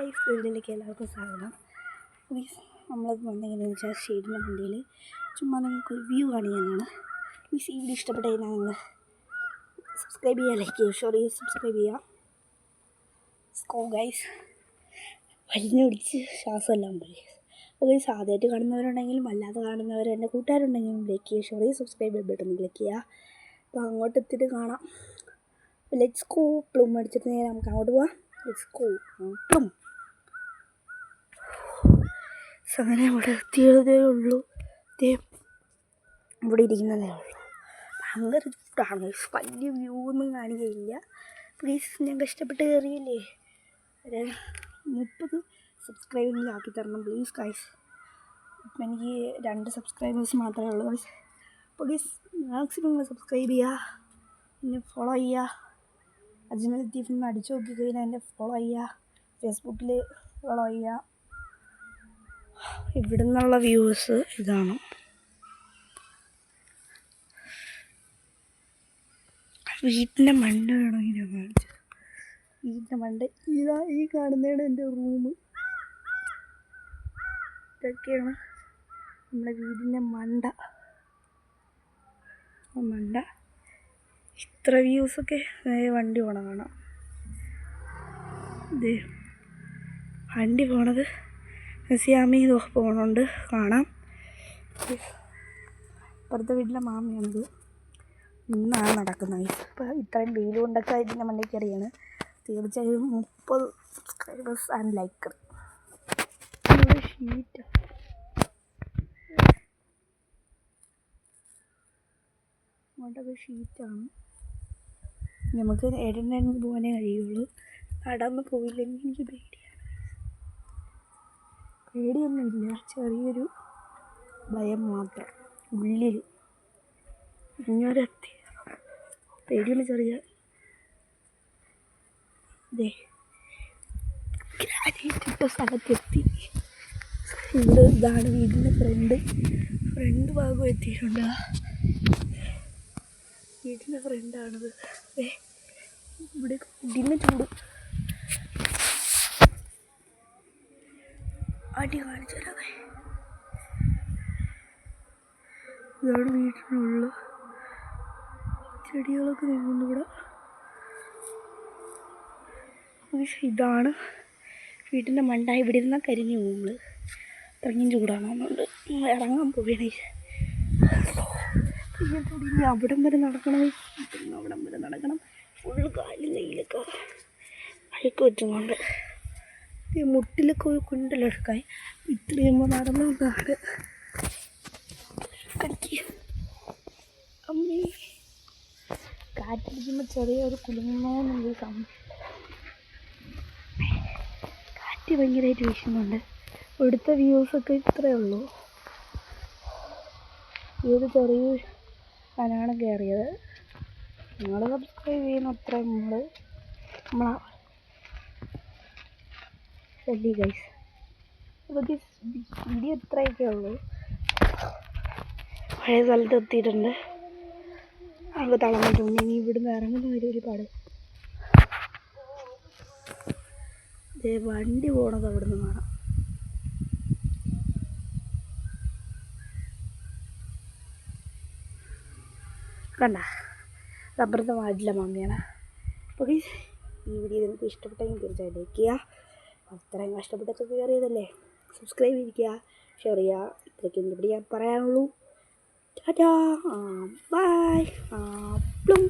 Guys, വീട്ടിലേക്ക് എല്ലാവർക്കും സ്വാഗതം. ഗൈസ്, നമ്മളത് വന്നെങ്ങനെയാണെന്ന് വെച്ചാൽ ഷെയ്ഡിൻ്റെ വണ്ടിയിൽ ചുമ്മാ നിങ്ങൾക്ക് വ്യൂ കാണിക്കാനാണ്. ഗൈസ്, ഈ വീഡിയോ ഇഷ്ടപ്പെട്ട കഴിഞ്ഞാൽ നിങ്ങൾ സബ്സ്ക്രൈബ് ചെയ്യുക, ലൈക്ക് ചെയ്യുക, ഷെയർ ചെയ്യുക, സബ്സ്ക്രൈബ് ചെയ്യുക. സ്കോ ഗൈസ്, വലിഞ്ഞു പിടിച്ച് ശ്വാസമെല്ലാം പോയി. അപ്പോൾ ഗൈസ്, ആദ്യമായിട്ട് കാണുന്നവരുണ്ടെങ്കിലും അല്ലാതെ കാണുന്നവർ എൻ്റെ കൂട്ടുകാരുണ്ടെങ്കിലും ലൈക്ക് ചെയ്യുക, ഷെയർ ചെയ്യുക, സബ്സ്ക്രൈബ് ചെയ്തിട്ടൊന്ന് ക്ലിക്ക് ചെയ്യുക. അപ്പോൾ അങ്ങോട്ട് എത്തിയിട്ട് കാണാം. Let's go. പ്ലൂം അടിച്ചിട്ട് നേരെ നമുക്ക് അങ്ങോട്ട് പോവാം. Let's go. പ്ലൂം. അങ്ങനെ ഇവിടെ എത്തിയതേ ഉള്ളൂ. ഇവിടെ ഇരിക്കുന്നതേ ഉള്ളൂ. ഭയങ്കര ചൂടാണ്. വലിയ വ്യൂ ഒന്നും കാണിക്കയില്ല. പ്ലീസ്, ഞങ്ങൾക്ക് ഇഷ്ടപ്പെട്ട് കയറിയില്ലേ, ഒരു 30 സബ്സ്ക്രൈബെങ്കിലും ആക്കി തരണം പ്ലീസ് ഗൈസ്. ഇപ്പം എനിക്ക് 2 സബ്സ്ക്രൈബേഴ്സ് മാത്രമേ ഉള്ളൂ ഗൈസ്. പ്ലീസ് മാക്സിമം നിങ്ങൾ സബ്സ്ക്രൈബ് ചെയ്യുക, എന്നെ ഫോളോ ചെയ്യുക. അജ്മൽ ലത്തീഫ് അടിച്ചു നോക്കി കഴിഞ്ഞാൽ എന്നെ ഫോളോ ചെയ്യുക, ഫേസ്ബുക്കിൽ ഫോളോ ചെയ്യുക. ഇവിടെ നിന്നുള്ള വ്യൂസ് ഇതാണ്. വീട്ടിൻ്റെ മണ്ട വേണമെങ്കിൽ ഞാൻ കാണിച്ചു. വീട്ടിൻ്റെ മണ്ട ഇതാ, ഈ കാണുന്നതാണ് എൻ്റെ റൂം. ഇതൊക്കെയാണ് നമ്മുടെ വീടിൻ്റെ മണ്ട. ഇത്ര വ്യൂസൊക്കെ വണ്ടി പോണ കാണാം. ഇതേ വണ്ടി പോണത് സിയാമി പോകണുണ്ട്, കാണാം. ഇപ്പുറത്തെ വീട്ടിലെ മാമിയാണിത്. ഇന്നാണ് നടക്കുന്നത്. ഇപ്പോൾ ഇത്രയും വെയിൽ കൊണ്ടൊക്കെ ഇതിൻ്റെ മണ്ടയ്ക്ക് അറിയാണ്. തീർച്ചയായും 30 സബ്സ്ക്രൈബേഴ്സ് ആൻഡ് ലൈക്കർ. ഷീറ്റ് അങ്ങോട്ടൊക്കെ ഷീറ്റാണ്. നമുക്ക് എഴുന്നേറ്റ് പോകാനേ കഴിയുള്ളൂ. നടന്ന് പോയില്ലെങ്കിൽ എനിക്ക് പേടിയൊന്നുമില്ല, ചെറിയൊരു ഭയം മാത്രം ഉള്ളിൽ. ഇങ്ങോട്ടെത്തി പേടിയുള്ള ചെറിയ ഗ്രാനൈറ്റ് ഇട്ട സ്ഥലത്തെത്തി. ഇവിടെ ഇതാണ് വീടിൻ്റെ ഫ്രണ്ട് ഭാഗം എത്തിയിട്ടുണ്ട്. വീടിൻ്റെ ഫ്രണ്ടാണിത്. ഇവിടെ ഇതിൻ്റെ ചൂട് അടി കാണിച്ചു തരാതെ. ഇതാണ് വീട്ടിനുള്ള ചെടികളൊക്കെ നിൽക്കുന്നു ഇവിടെ. ഇതാണ് വീട്ടിൻ്റെ മണ്ട. ഇവിടെ ഇരുന്നാൽ കരിഞ്ഞു പോകുമ്പോൾ ഇറങ്ങിയും ചൂടാണെന്നുണ്ട്. ഇറങ്ങാൻ പോവുകയാണ്. ഇനി അവിടം വരെ നടക്കണം. അവിടം വരെ നടക്കണം. ഫുള്ള് കാലും കയ്യിലൊക്കെ അഴുക്ക് വെച്ചുകൊണ്ട് മുട്ടിലൊക്കെ ഒരു കുണ്ടലെടുക്കാൻ ഇത്രയും നടന്നു കാട് അമ്മേ. കാറ്റടിക്കുമ്പോൾ ചെറിയൊരു കുലുങ്ങുന്നോന്നുള്ളൊരു സംഭവം. കാറ്റ് ഭയങ്കരമായിട്ട് വീശുന്നുണ്ട്. ഇവിടുത്തെ വ്യൂസൊക്കെ ഇത്രയേ ഉള്ളൂ. ഇത് ചെറിയൊരു കനാണ് കയറിയത്. നിങ്ങൾ സബ്സ്ക്രൈബ് ചെയ്യുന്ന അത്ര നമ്മളാ ശരി ഗൈസ്. അപ്പോൾ വീഡിയോ ഇത്രയൊക്കെ ഉള്ളൂ. പഴയ സ്ഥലത്ത് എത്തിയിട്ടുണ്ട്. നമുക്ക് തളർന്നിട്ടുണ്ട്. ഇനി ഇവിടുന്ന് ഇറങ്ങുന്ന ഒരുപാട് വണ്ടി പോണത് അവിടെ നിന്ന് കാണാം. കണ്ട, അപ്പുറത്തെ വാർഡിലെ മമ്മിയാണ്. അപ്പോൾ ഈ വീഡിയോ നിങ്ങൾക്ക് ഇഷ്ടപ്പെട്ടെങ്കിൽ തീർച്ചയായും ലൈക്ക് ചെയ്യുക. അത്രയും കഷ്ടപ്പെട്ടൊക്കെ കയറിയതല്ലേ, സബ്സ്ക്രൈബ് ചെയ്യിക്കുക, ഷെയർ ചെയ്യുക. ഇത്രയ്ക്കും ഇവിടെ ഞാൻ പറയാനുള്ളൂ. Tata, by, plume.